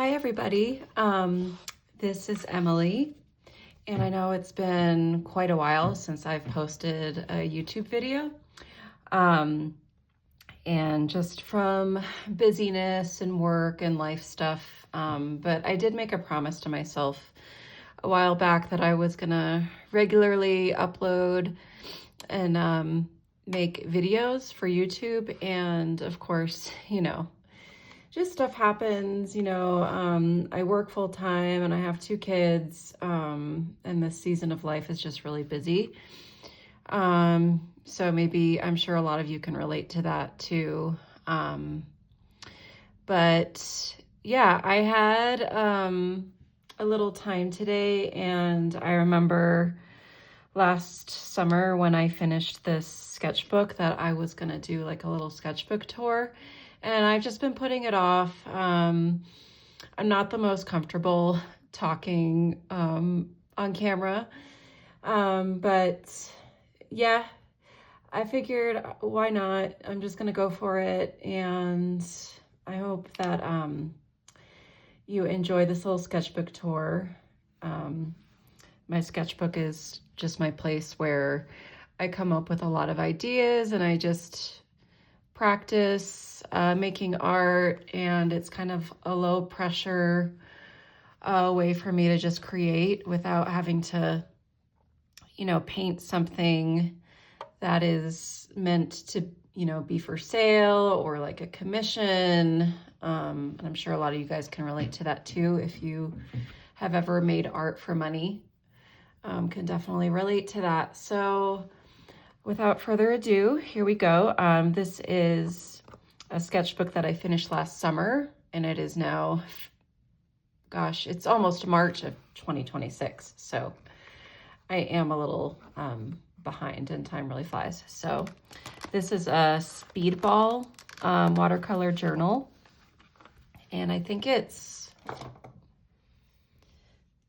Hi everybody, this is Emily, and I know it's been quite a while since I've posted a YouTube video, and just from busyness and work and life stuff, but I did make a promise to myself a while back that I was gonna regularly upload and make videos for YouTube, and of course, just stuff happens, I work full time and I have 2 kids, and this season of life is just really busy. So maybe I'm sure a lot of you can relate to that too. But yeah, I had a little time today, and I remember last summer when I finished this sketchbook that I was gonna do like a little sketchbook tour. And I've just been putting it off. I'm not the most comfortable talking on camera, but yeah, I figured why not? I'm just gonna go for it, and I hope that you enjoy this little sketchbook tour. My sketchbook is just my place where I come up with a lot of ideas and I just practice making art, and it's kind of a low pressure way for me to just create without having to, paint something that is meant to, be for sale or like a commission. And I'm sure a lot of you guys can relate to that too. If you have ever made art for money, can definitely relate to that. So without further ado, here we go. This is a sketchbook that I finished last summer, and it is now, gosh, it's almost March of 2026. So I am a little behind, and time really flies. So this is a Speedball watercolor journal, and I think it's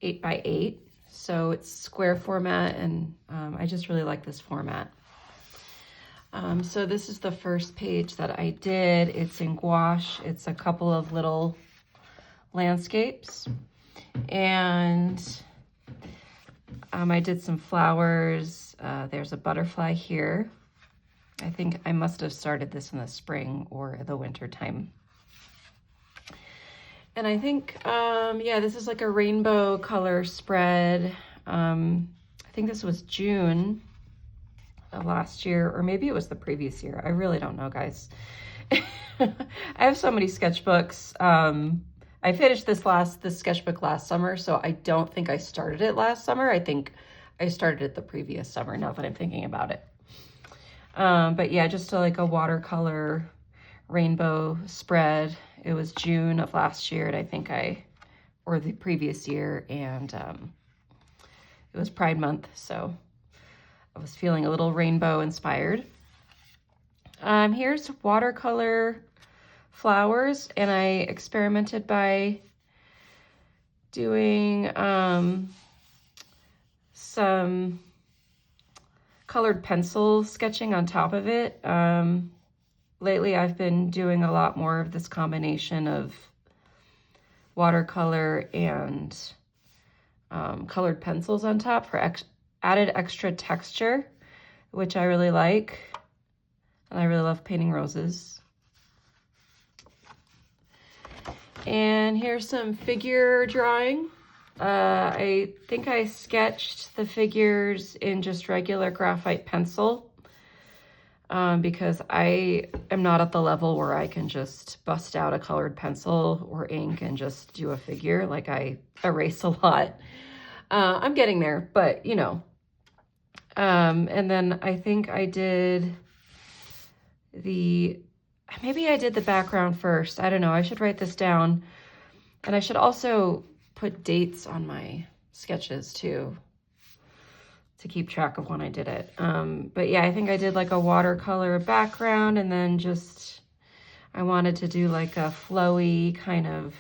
8x8. So it's square format, and I just really like this format. So this is the first page that I did. It's in gouache. It's a couple of little landscapes, and I did some flowers. There's a butterfly here. I think I must have started this in the spring or the winter time. And I think, yeah, this is like a rainbow color spread. I think this was June of last year, or maybe it was the previous year. I really don't know, guys. I have so many sketchbooks. I finished this sketchbook last summer, so I don't think I started it last summer. I think I started it the previous summer, now that I'm thinking about it. But yeah, just like a watercolor rainbow spread. It was June of last year, and I think or the previous year, and it was Pride Month, so I was feeling a little rainbow inspired. Here's watercolor flowers, and I experimented by doing some colored pencil sketching on top of it. Lately, I've been doing a lot more of this combination of watercolor and colored pencils on top for added extra texture, which I really like. And I really love painting roses. And here's some figure drawing. I think I sketched the figures in just regular graphite pencil, because I am not at the level where I can just bust out a colored pencil or ink and just do a figure. Like, I erase a lot. I'm getting there, but and then I think I did maybe I did the background first. I don't know. I should write this down. And I should also put dates on my sketches too, to keep track of when I did it. But yeah, I think I did like a watercolor background, and then I wanted to do like a flowy kind of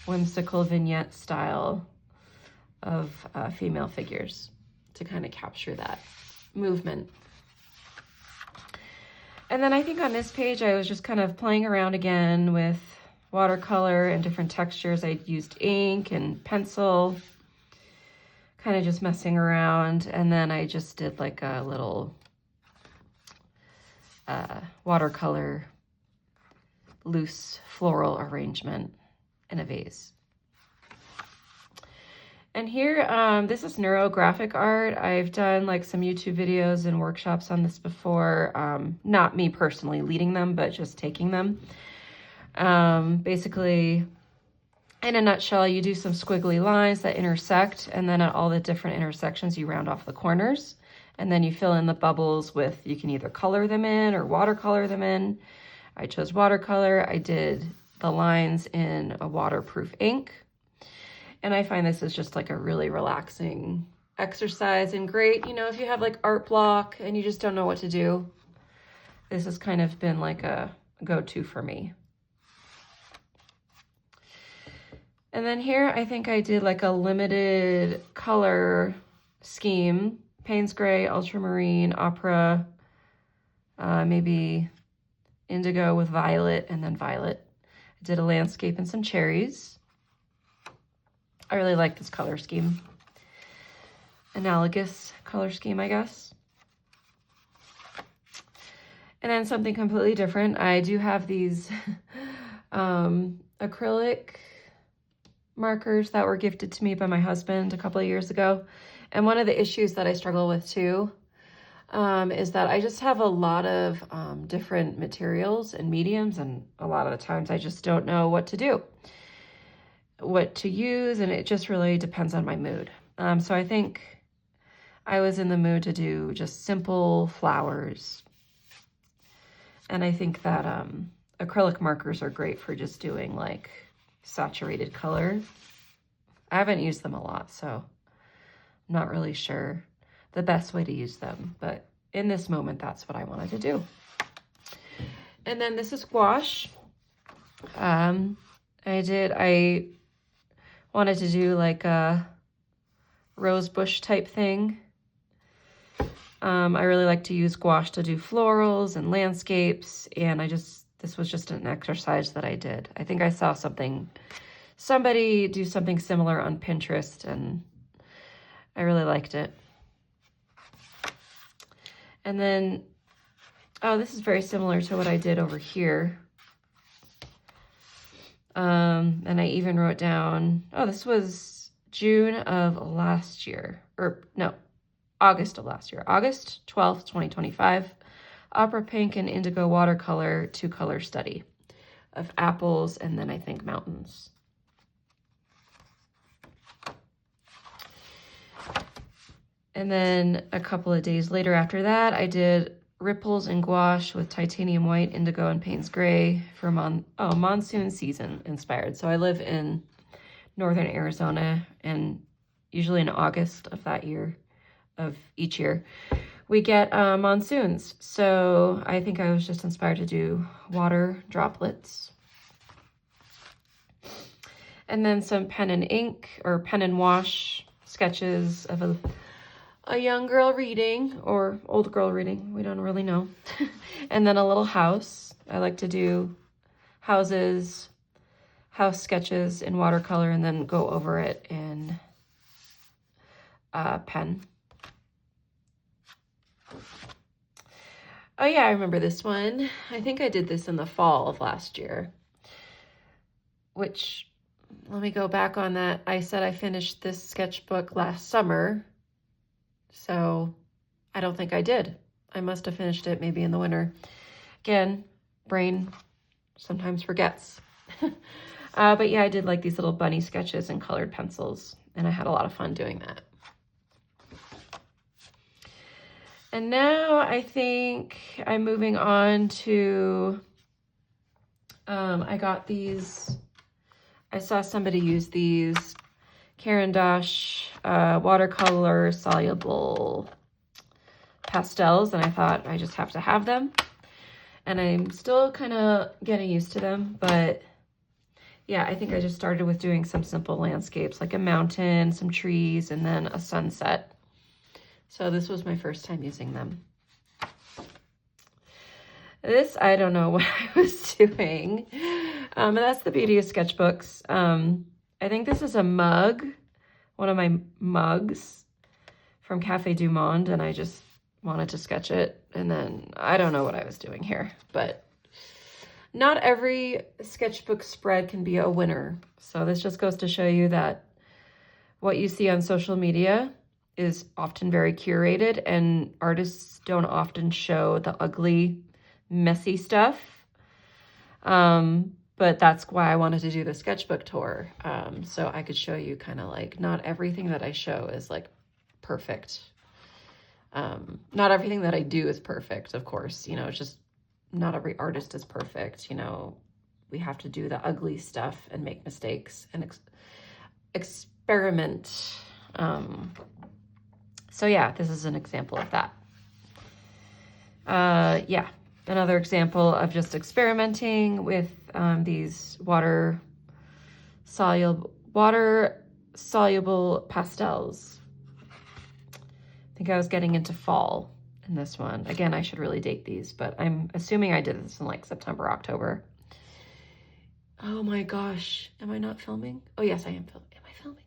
whimsical vignette style of female figures to kind of capture that movement. And then I think on this page, I was just kind of playing around again with watercolor and different textures. I used ink and pencil, kind of just messing around. And then I just did like a little watercolor loose floral arrangement in a vase. And here, this is neurographic art. I've done like some YouTube videos and workshops on this before. Not me personally leading them, but just taking them. Basically, in a nutshell, you do some squiggly lines that intersect, and then at all the different intersections, you round off the corners. And then you fill in the bubbles with, you can either color them in or watercolor them in. I chose watercolor. I did the lines in a waterproof ink. And I find this is just like a really relaxing exercise and great, you know, if you have like art block and you just don't know what to do. This has kind of been like a go-to for me. And then here, I think I did like a limited color scheme, Payne's Gray, Ultramarine, Opera, maybe indigo with violet and then violet. I did a landscape and some cherries. I really like this color scheme. Analogous color scheme, I guess. And then something completely different. I do have these acrylic markers that were gifted to me by my husband a couple of years ago. And one of the issues that I struggle with too is that I just have a lot of different materials and mediums, and a lot of the times I just don't know what to do, what to use, and it just really depends on my mood. So I think I was in the mood to do just simple flowers. And I think that acrylic markers are great for just doing like saturated color. I haven't used them a lot, so I'm not really sure the best way to use them, but in this moment, that's what I wanted to do. And then this is gouache. I wanted to do like a rose bush type thing. I really like to use gouache to do florals and landscapes, and this was just an exercise that I did. I think I saw somebody do something similar on Pinterest, and I really liked it. And then, oh, this is very similar to what I did over here. And I even wrote down, oh, this was June of last year, or no, August of last year, August 12th, 2025, Opera Pink and Indigo Watercolor 2-color study of apples and then I think mountains. And then a couple of days later after that, I did ripples and gouache with titanium white, indigo, and Payne's Gray for monsoon season inspired. So I live in northern Arizona, and usually in August of each year, we get monsoons. So I think I was just inspired to do water droplets. And then some pen and ink or pen and wash sketches of a young girl reading or old girl reading. We don't really know. And then a little house. I like to do house sketches in watercolor and then go over it in pen. Oh yeah, I remember this one. I think I did this in the fall of last year, which, let me go back on that. I said I finished this sketchbook last summer, so I don't think I did. I must have finished it maybe in the winter. Again, brain sometimes forgets. But yeah, I did like these little bunny sketches and colored pencils, and I had a lot of fun doing that. And now I think I'm moving on to, I got these, I saw somebody use these Caran d'Ache watercolor soluble pastels, and I thought I just have to have them. And I'm still kind of getting used to them, but yeah, I think I just started with doing some simple landscapes, like a mountain, some trees, and then a sunset. So this was my first time using them. This, I don't know what I was doing. And that's the beauty of sketchbooks. I think this is a mug, one of my mugs from Cafe Du Monde, and I just wanted to sketch it. And then I don't know what I was doing here, but not every sketchbook spread can be a winner. So this just goes to show you that what you see on social media is often very curated, and artists don't often show the ugly, messy stuff. But that's why I wanted to do the sketchbook tour. So I could show you kind of like, not everything that I show is like perfect. Not everything that I do is perfect, of course. You know, it's just not every artist is perfect. You know, we have to do the ugly stuff and make mistakes and experiment. So yeah, this is an example of that. Yeah, another example of just experimenting with these water soluble pastels. I think I was getting into fall in this one. Again, I should really date these, but I'm assuming I did this in like September, October. Oh my gosh, am I not filming? Oh yes, I am filming. Am I filming?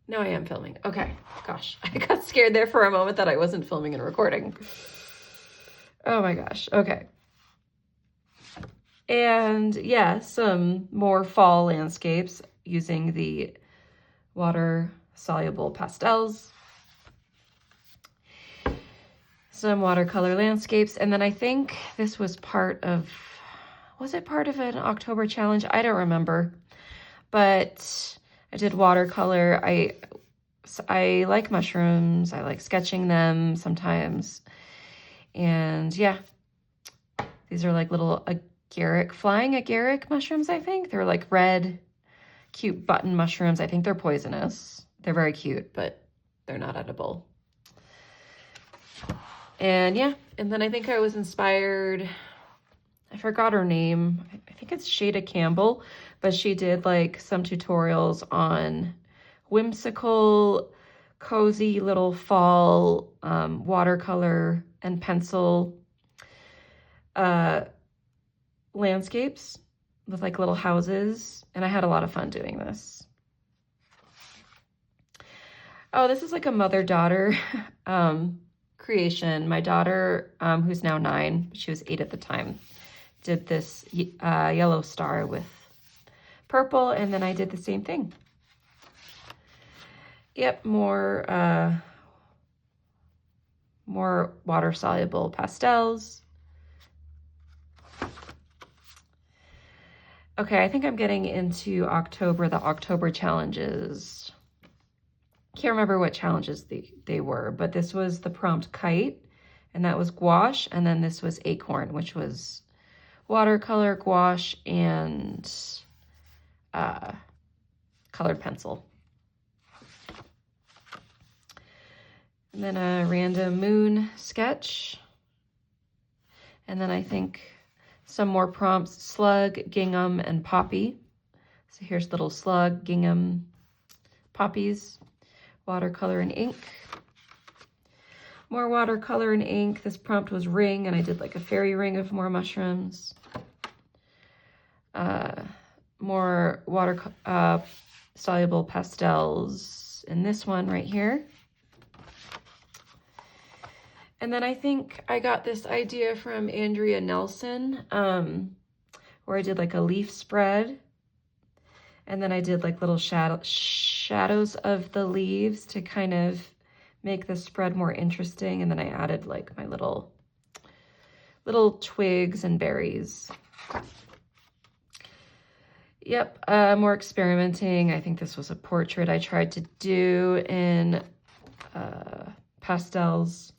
No, I am filming. Okay, gosh, I got scared there for a moment that I wasn't filming and recording. Oh my gosh, okay. And yeah, some more fall landscapes using the water-soluble pastels. Some watercolor landscapes. And then I think this was part of, was it part of an October challenge? I don't remember. But I did watercolor. I like mushrooms. I like sketching them sometimes. And yeah, these are like little flying agaric mushrooms, I think. They're like red, cute button mushrooms. I think they're poisonous. They're very cute, but they're not edible. And yeah, and then I think I was inspired, I forgot her name. I think it's Shada Campbell, but she did like some tutorials on whimsical, cozy little fall watercolor and pencil landscapes with like little houses, and I had a lot of fun doing this. Oh, this is like a mother-daughter creation. My daughter, who's now 9, she was 8 at the time, did this yellow star with purple, and then I did the same thing. Yep, more water-soluble pastels. Okay, I think I'm getting into October, the October challenges. Can't remember what challenges they were, but this was the prompt kite, and that was gouache, and then this was acorn, which was watercolor, gouache, and colored pencil. And then a random moon sketch. And then I think some more prompts, slug, gingham, and poppy. So here's little slug, gingham, poppies, watercolor and ink. More watercolor and ink. This prompt was ring, and I did like a fairy ring of more mushrooms. More water soluble pastels in this one right here. And then I think I got this idea from Andrea Nelson, where I did like a leaf spread. And then I did like little shadows of the leaves to kind of make the spread more interesting. And then I added like my little twigs and berries. Yep, more experimenting. I think this was a portrait I tried to do in pastels.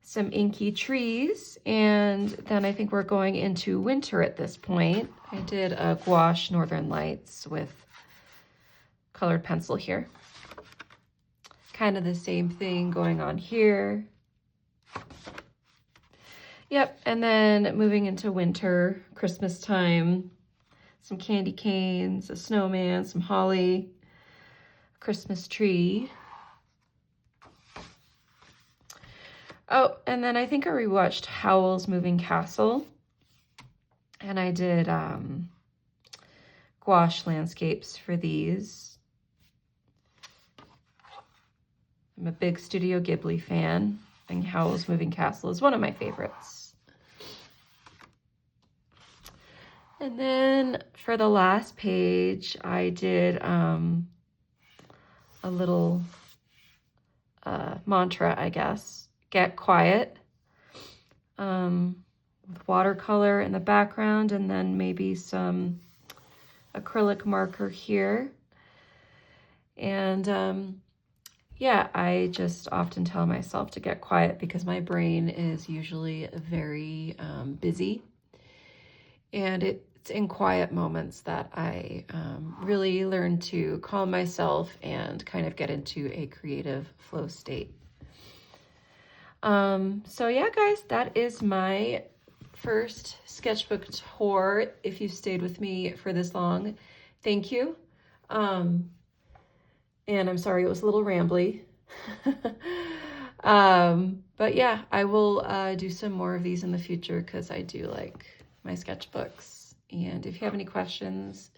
Some inky trees, and then I think we're going into winter at this point. I did a gouache Northern Lights with colored pencil here. Kind of the same thing going on here. Yep, and then moving into winter, Christmas time, some candy canes, a snowman, some holly, Christmas tree. Oh, and then I think I rewatched Howl's Moving Castle. And I did gouache landscapes for these. I'm a big Studio Ghibli fan, and Howl's Moving Castle is one of my favorites. And then for the last page, I did a little mantra, I guess. Get quiet. With watercolor in the background, and then maybe some acrylic marker here. And yeah, I just often tell myself to get quiet because my brain is usually very busy. And it's in quiet moments that I really learn to calm myself and kind of get into a creative flow state. So yeah, guys, that is my first sketchbook tour. If you stayed with me for this long, thank you. And I'm sorry it was a little rambly. But yeah, I will do some more of these in the future because I do like my sketchbooks. And if you have any questions,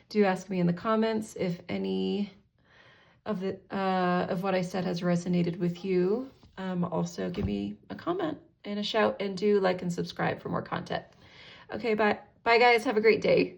do ask me in the comments. If any of what I said has resonated with you, also give me a comment and a shout, and do like and subscribe for more content. Okay, bye. Bye guys, have a great day.